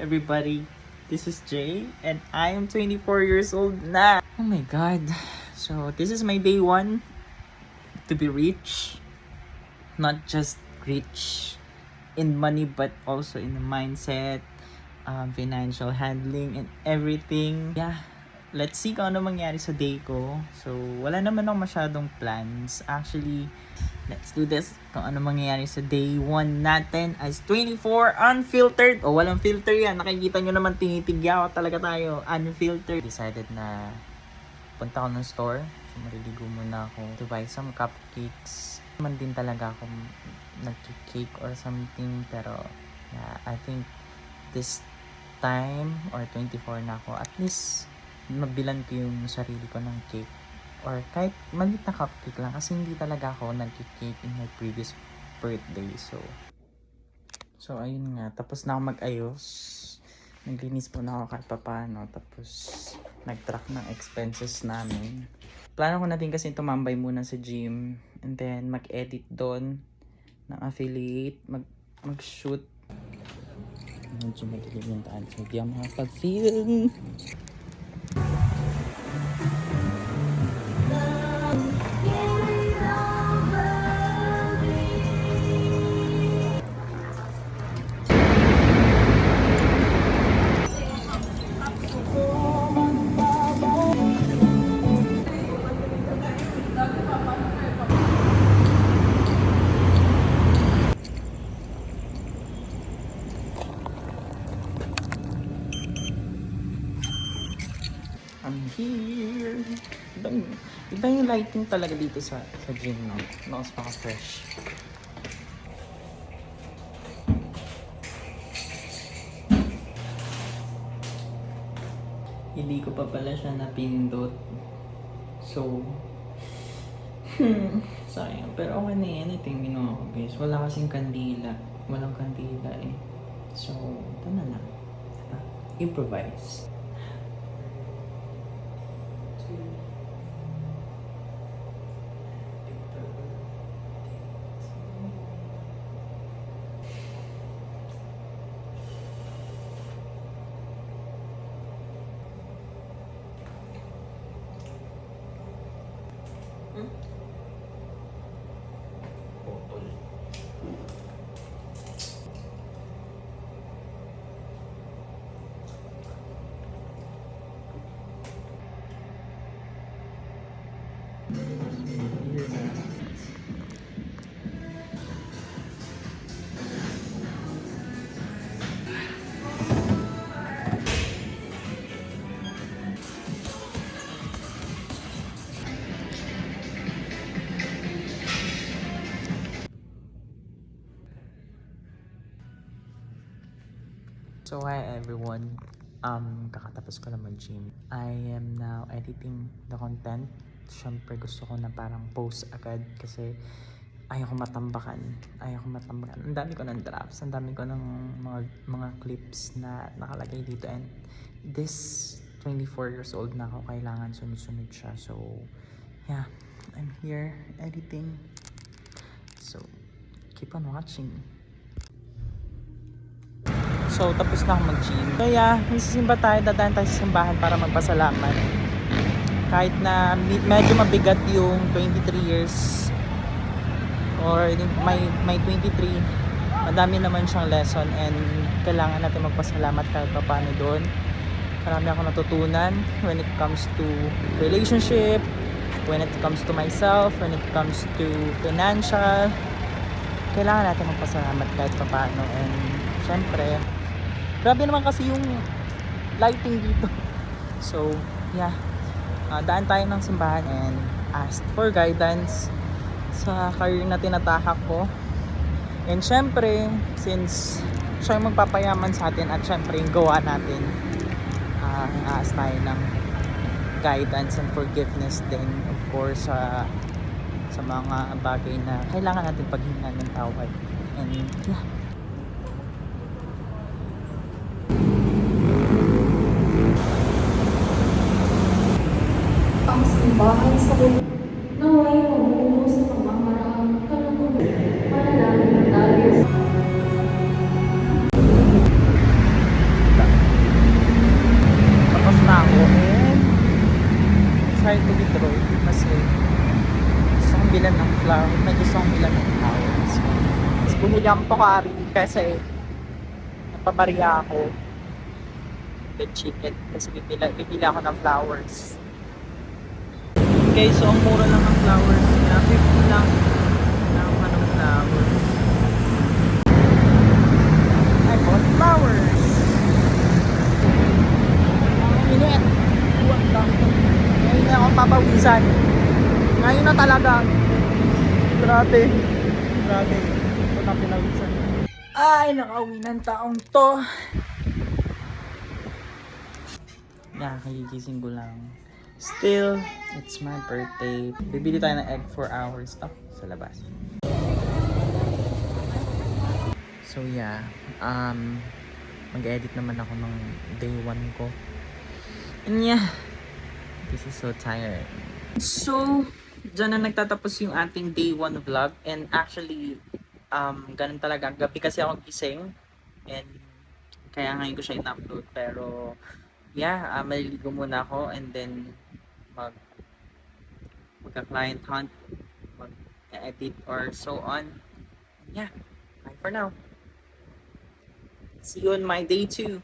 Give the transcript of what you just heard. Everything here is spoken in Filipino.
everybody. This is Jay and I am 24 years old na. Oh my god. So this is my day 1 to be rich. Not just rich in money but also in the mindset, financial handling and everything. Yeah. Let's see kung ano mangyari sa day ko. So, wala naman akong masyadong plans. Actually, let's do this. Kung ano mangyayari sa day 1 natin as 24 unfiltered. O, walang filter yan. Nakikita nyo naman, tinitigyaw talaga tayo. Unfiltered. Decided na punta ako ng store. So, mariligo muna ako to buy some cupcakes. Naman din talaga ako nag-cake or something. Pero, yeah, I think this time or 24 na ako. At least, mabilan ko yung sarili ko ng cake or kahit maliit na cupcake lang kasi hindi talaga ako nag-cake in my previous birthday. So ayun nga, tapos na ako mag-ayos, naglinis po na ako kahit papaano, tapos nag-track ng expenses namin. Plano ko na din kasi tumambay muna sa gym and then mag-edit doon ng affiliate, mag-shoot. Medyo madilim yung taan, so hindi ako makapag-film. I'm here. Iba yung lighting talaga dito sa gym, no? Mas maka-fresh. Hindi ko pa pala siya napindot. So, sayang. Pero okay na yan. Ito yung ginawa ko, guys. Wala kasing kandila. Walang kandila eh. So, ito na lang. Diba? Improvise. So hi everyone, kakatapos ko lang mag-gym. I am now editing the content. Siyempre gusto ko na parang post agad kasi ayoko matambakan. Ang dami ko ng drafts, ang dami ko ng mga clips na nakalagay dito. And this 24 years old na ako, kailangan sunod-sunod siya. So yeah, I'm here editing. So keep on watching. So, tapos na ako mag-gym. Kaya, nagsisimba tayo, dadaan tayo sa simbahan para magpasalamat. Kahit na medyo mabigat yung 23 years or may 23, madami naman siyang lesson and kailangan natin magpasalamat kahit pa paano doon. Marami ako natutunan when it comes to relationship, when it comes to myself, when it comes to financial. Kailangan natin magpasalamat kahit pa paano and syempre, grabe naman kasi yung lighting dito. So, yeah. Daan tayo ng simbahan and ask for guidance sa career na tinatahak ko. And syempre, since siya yung magpapayaman sa atin at syempre yung gawa natin, ask tayo ng guidance and forgiveness din, of course, sa mga bagay na kailangan natin paghingan ng tawad. And yeah. Ang simbahan sa naway mamuno sa pamamaraan kaluguran para namin tayo sa bumili akong tokari kasi napabariya ako. The chicken kasi bibili ako ng flowers. Okay, so ang mura lang ng flowers niya. 50 lang. Kailangan ka ng flowers. I bought flowers. Ang init. Huwag lang. Ngayon na akong papawisan. Ngayon na talaga. Grabe. Grabe. Ito na pinawisan. Ay, nakauwi ng taong to. Nakakagising ko lang. Still, it's my birthday. Bibili tayo ng egg for our stuff sa labas. So yeah, mag-edit naman ako ng day 1 ko. And yeah, this is so tired. So, dyan na nagtatapos yung ating day 1 vlog. And actually, ganun talaga. Gabi kasi ako gising. And kaya ngayon ko siya in-upload. Pero, yeah, maliligo muna ako. And then, magka-client hunt, mag-edit or so on. Yeah, bye for now. See you on my day 2.